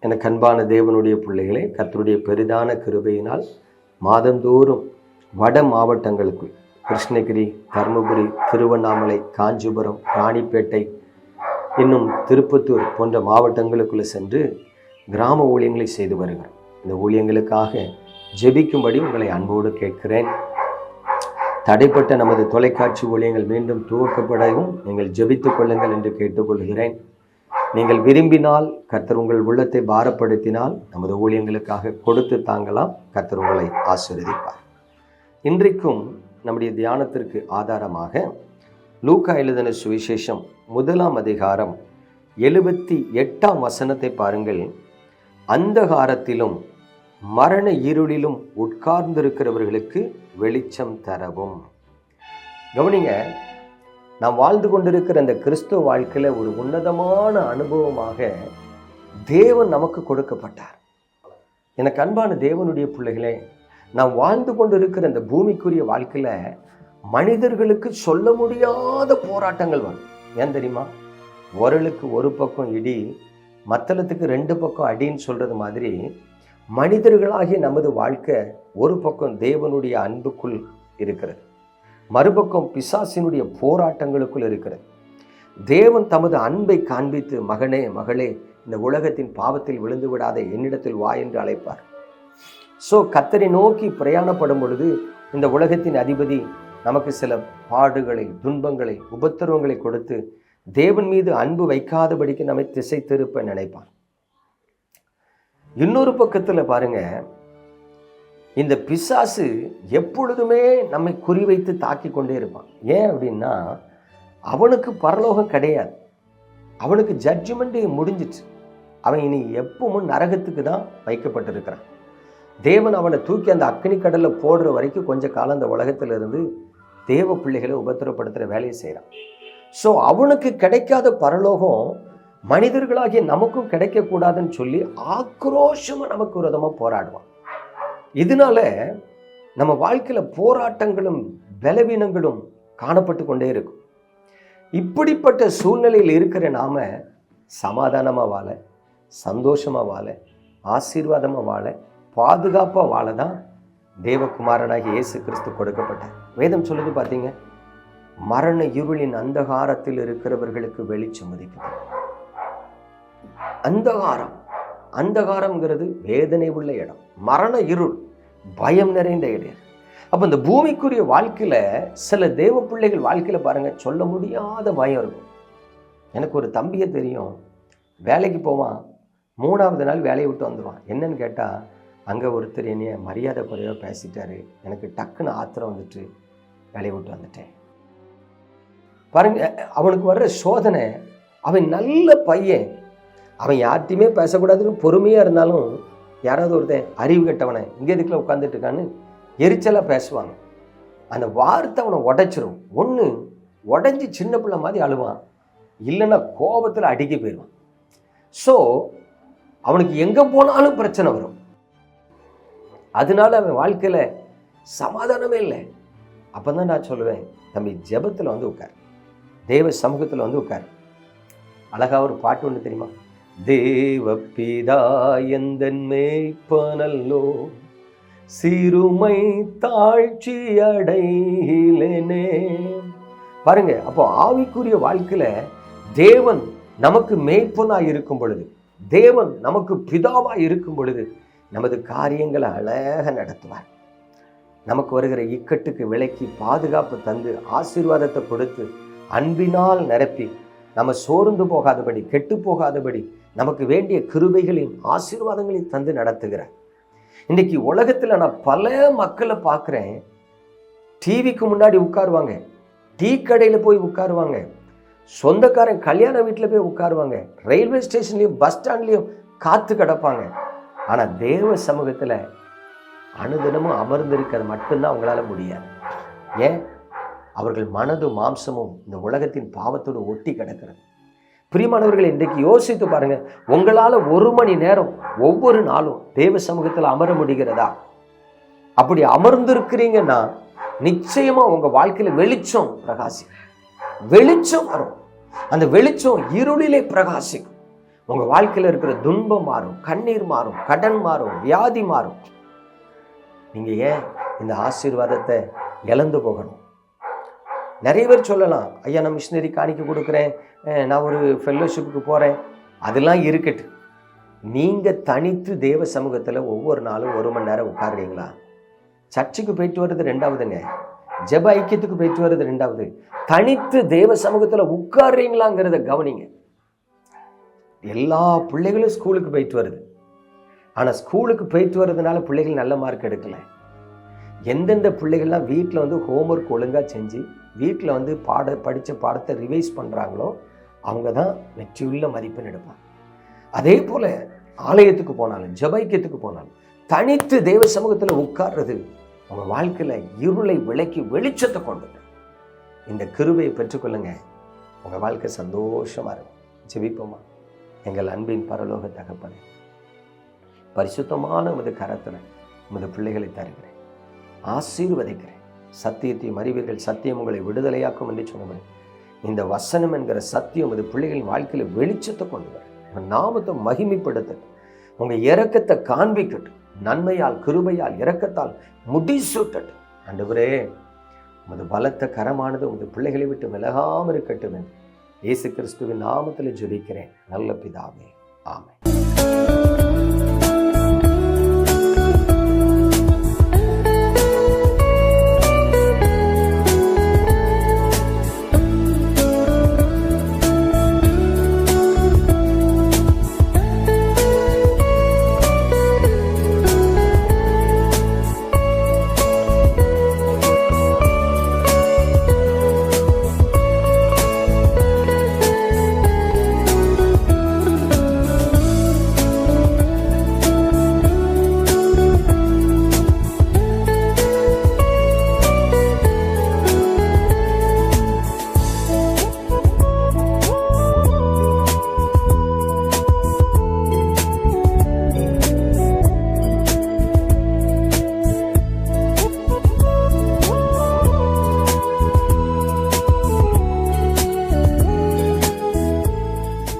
எனக்கு அன்பான தேவனுடைய பிள்ளைகளே, கர்த்தருடைய பெரிதான கிருபையினால் மாதந்தோறும் வட மாவட்டங்களுக்கு கிருஷ்ணகிரி, தருமபுரி, திருவண்ணாமலை, காஞ்சிபுரம், ராணிப்பேட்டை, இன்னும் திருப்பத்தூர் போன்ற மாவட்டங்களுக்குள்ளே சென்று கிராம ஊழியங்களை செய்து வருகிறோம். இந்த ஊழியங்களுக்காக ஜெபிக்கும்படி உங்களை அன்போடு கேட்கிறேன். தடைப்பட்ட நமது தொலைக்காட்சி ஊழியங்கள் மீண்டும் துவக்கப்படவும் நீங்கள் ஜெபித்துக் கொள்ளுங்கள் என்று கேட்டுக்கொள்கிறேன். நீங்கள் விரும்பினால், கர்த்தர் உங்கள் உள்ளத்தை பாரப்படுத்தினால் நமது ஊழியங்களுக்காக கொடுத்து தாங்கலாம். கர்த்தர் உங்களை ஆசீர்வதிப்பார். இன்றைக்கும் நம்முடைய தியானத்திற்கு ஆதாரமாக லூக்கா எழுதின சுவிசேஷம் 1ஆம் அதிகாரம் 78ஆம் வசனத்தை பாருங்கள். அந்தகாரத்திலும் மரண இருளிலும் உட்கார்ந்திருக்கிறவர்களுக்கு வெளிச்சம் தரவும். கவனிங்க, நாம் வாழ்ந்து கொண்டிருக்கிற அந்த கிறிஸ்துவ வாழ்க்கையில் ஒரு உன்னதமான அனுபவமாக தேவன் நமக்கு கொடுக்கப்பட்டார். எனக்கு அன்பான தேவனுடைய பிள்ளைகளே, நாம் வாழ்ந்து கொண்டிருக்கிற அந்த பூமிக்குரிய வாழ்க்கையில் மனிதர்களுக்கு சொல்ல முடியாத போராட்டங்கள் வரும். ஏன் தெரியுமா? உரலுக்கு ஒரு பக்கம் இடி, மத்தளத்துக்கு 2 பக்கம் அடின்னு சொல்றது மாதிரி மனிதர்களாகிய நமது வாழ்க்கை ஒரு பக்கம் தேவனுடைய அன்புக்குள் இருக்கிறது, மறுபக்கம் பிசாசினுடைய போராட்டங்களுக்குள் இருக்கிறது. தேவன் தமது அன்பை காண்பித்து, மகனே மகளே, இந்த உலகத்தின் பாவத்தில் விழுந்து விடாதே, என்னிடத்தில் வா என்று அழைப்பார். கர்த்தரை நோக்கி பிரயாணப்படும் பொழுது இந்த உலகத்தின் அதிபதி நமக்கு சில பாடுகளை, துன்பங்களை, உபத்திரவங்களை கொடுத்து தேவன் மீது அன்பு வைக்காதபடிக்கு நம்மை திசை திருப்ப நினைப்பார். இன்னொரு பக்கத்தில் பாருங்க, இந்த பிசாசு எப்பொழுதுமே நம்மை குறிவைத்து தாக்கி கொண்டே இருப்பான். ஏன் அப்படின்னா, அவனுக்கு பரலோகம் கிடையாது, அவனுக்கு ஜட்ஜ்மெண்ட் முடிஞ்சிச்சு. அவன் இனி எப்பவும் நரகத்துக்கு தான் வைக்கப்பட்டிருக்கிறான். தேவன் அவனை தூக்கி அந்த அக்னி கடல்ல போடுற வரைக்கும் கொஞ்ச காலம் அந்த உலகத்துல இருந்து தேவ பிள்ளைகளை உபத்திரப்படுத்துற வேலையை செய்யறான். அவனுக்கு கிடைக்காத பரலோகம் மனிதர்களாகிய நமக்கும் கிடைக்க கூடாதுன்னு சொல்லி ஆக்ரோஷமா நமக்கு விரோதமா போராடுவான். இதனால நம்ம வாழ்க்கையில போராட்டங்களும் பலவீனங்களும் காணப்பட்டு கொண்டே இருக்கும். இப்படிப்பட்ட சூழ்நிலையில் இருக்கிற நாம சமாதானமா வாழ, சந்தோஷமா வாழ, ஆசீர்வாதமா வாழ, பாதுகாப்பா வாழதான் தேவகுமாரனாகிய இயேசு கிறிஸ்து கொடுக்கப்பட்டார். வேதம் சொல்லுது பார்த்தீங்க, மரண இருளின் அந்தகாரத்தில் இருக்கிறவர்களுக்கு வெளிச்சம் உதிக்குது. அந்தகாரம், அந்தகாரம்ங்கிறது வேதனை உள்ள இடம். மரண இருள் பயம் நிறைந்த இடம். அப்ப இந்த பூமிக்குரிய வாழ்க்கையில சில தேவ பிள்ளைகள் வாழ்க்கையில பாருங்க, சொல்ல முடியாத பயம் இருக்கும். எனக்கு ஒரு தம்பியை தெரியும், வேலைக்கு போவான், 3ஆவது நாள் வேலையை விட்டு வந்துடுவான். என்னன்னு கேட்டா, அங்கே ஒருத்தர் என்னைய மரியாதை குறைவாக பேசிட்டாரு, எனக்கு டக்குன்னு ஆத்திரம் வந்துட்டு வேலையை விட்டு வந்துட்டேன். பாருங்க, அவனுக்கு வர்ற சோதனை. அவன் நல்ல பையன், அவன் யார்ட்டையுமே பேசக்கூடாதுன்னு பொறுமையாக இருந்தாலும் யாராவது ஒருத்தன் அறிவு கெட்டவனை இங்கே இதுக்குள்ள உட்காந்துட்டு இருக்கான்னு எரிச்சலாக பேசுவாங்க. அந்த வார்த்தை அவனை உடைச்சிரும். ஒன்று உடஞ்சி சின்ன பிள்ளை மாதிரி அழுவான், இல்லைன்னா கோபத்தில் அடிக்க போயிடுவான். அவனுக்கு எங்கே போனாலும் பிரச்சனை வரும். அதனால அவன் வாழ்க்கையில சமாதானமே இல்லை. அப்பதான் நான் சொல்லுவேன், தம்பி ஜெபத்துல வந்து உட்கார், தேவ சமூகத்துல வந்து உட்கார். அழகா ஒரு பாட்டு ஒன்று தெரியுமா? தேவ பிதா எந்தன் மேய்ப்பனல்லோ, சிறுமை தாழ்ச்சி அடையிலேனே. பாருங்க, அப்போ ஆவிக்குரிய வாழ்க்கையில தேவன் நமக்கு மேய்ப்பனா இருக்கும் பொழுது, தேவன் நமக்கு பிதாவா இருக்கும் பொழுது நமது காரியங்களை அழகாக நடத்துவார். நமக்கு வருகிற இக்கட்டுக்கு விலக்கி பாதுகாப்பு தந்து ஆசீர்வாதத்தை கொடுத்து அன்பினால் நிரப்பி நம்ம சோர்ந்து போகாதபடி, கெட்டு போகாதபடி நமக்கு வேண்டிய கிருபைகளையும் ஆசீர்வாதங்களையும் தந்து நடத்துகிறார். இன்னைக்கு உலகத்துல நான் பல மக்களை பார்க்குறேன், டிவிக்கு முன்னாடி உட்காருவாங்க, டீ கடையில் போய் உட்காருவாங்க, சொந்தக்காரன் கல்யாண வீட்டில் போய் உட்காருவாங்க, ரயில்வே ஸ்டேஷன்லையும் பஸ் ஸ்டாண்ட்லையும் காத்து கிடப்பாங்க. ஆனால் தேவ சமூகத்தில் அனுதினமும் அமர்ந்திருக்கிறது மட்டும்தான் அவங்களால முடியாது. ஏன்? அவர்கள் மனதும் மாம்சமும் இந்த உலகத்தின் பாவத்தோடு ஒட்டி கிடக்கிறது. பிரியமானவர்களை, இன்றைக்கு யோசித்து பாருங்க, உங்களால் 1 மணி நேரம் ஒவ்வொரு நாளும் தேவ சமூகத்தில் அமர முடிகிறதா? அப்படி அமர்ந்திருக்கிறீங்கன்னா நிச்சயமா உங்க வாழ்க்கையில வெளிச்சம் பிரகாசிக்கும். வெளிச்சம் வரும். அந்த வெளிச்சம் இருளிலே பிரகாசிக்கும். உங்கள் வாழ்க்கையில் இருக்கிற துன்பம் மாறும், கண்ணீர் மாறும், கடன் மாறும், வியாதி மாறும். நீங்கள் ஏன் இந்த ஆசீர்வாதத்தை இழந்து போகணும்? நிறைய பேர் சொல்லலாம், ஐயா நான் மிஷினரி காணிக்க கொடுக்குறேன், நான் ஒரு ஃபெல்லோஷிப்புக்கு போகிறேன். அதெல்லாம் இருக்கட்டு. நீங்கள் தனித்து தேவ சமூகத்தில் ஒவ்வொரு நாளும் 1 மணி நேரம் உட்காருறீங்களா? சர்ச்சுக்கு போயிட்டு வர்றது 2வதுங்க, ஜெப ஐக்கியத்துக்கு போயிட்டு வர்றது 2வது. தனித்து தேவ சமூகத்தில் உட்காருறீங்களாங்கிறத கவனிங்க. எல்லா பிள்ளைகளும் ஸ்கூலுக்கு போயிட்டு வருது. ஆனால் ஸ்கூலுக்கு போயிட்டு வர்றதுனால பிள்ளைகள் நல்ல மார்க் எடுக்கலை. எந்தெந்த பிள்ளைகள்லாம் வீட்டில் ஹோம்ஒர்க் ஒழுங்காக செஞ்சு வீட்டில் படித்த பாடத்தை ரிவைஸ் பண்ணுறாங்களோ அவங்க தான் வெற்றியுள்ள மதிப்பெண் எடுப்பாங்க. அதே போல் ஆலயத்துக்கு போனாலும் ஜெபைக்கியத்துக்கு போனாலும் தனித்து தேவ சமூகத்தில் உட்கார்றது உங்கள் வாழ்க்கையில் இருளை விலக்கி வெளிச்சத்தை கொண்டு இந்த கிருபையை பெற்றுக்கொள்ளுங்க. உங்கள் வாழ்க்கை சந்தோஷமாக இருக்கும். ஜெபிப்போமா? எங்கள் அன்பின் பரலோக தகப்பனே, பரிசுத்தமான உமது கரத்தில் உமது பிள்ளைகளை தருகிறேன், ஆசீர்வதிக்கிறேன். சத்தியத்தையும் அறிவீர்கள், சத்தியம் உங்களை விடுதலையாக்கும் என்று சொன்னபடி இந்த வசனம் என்கிற சத்தியம் உமது பிள்ளைகளின் வாழ்க்கையில் வெளிச்சத்தை கொண்டு வர உங்கள் நாமத்தை மகிமைப்படுத்த உங்கள் இரக்கத்தை காண்பிக்கட்டும். நன்மையால் கிருபையால் இரக்கத்தால் முடிசூட்டட்டும். ஆண்டவரே, உமது பலத்த கரமானது உமது பிள்ளைகளை விட்டு விலகாமல் இருக்கட்டும் என்று இயேசு கிறிஸ்துவின் நாமத்தில் ஜெபிக்கிறேன் நல்ல பிதாவே, ஆமென்.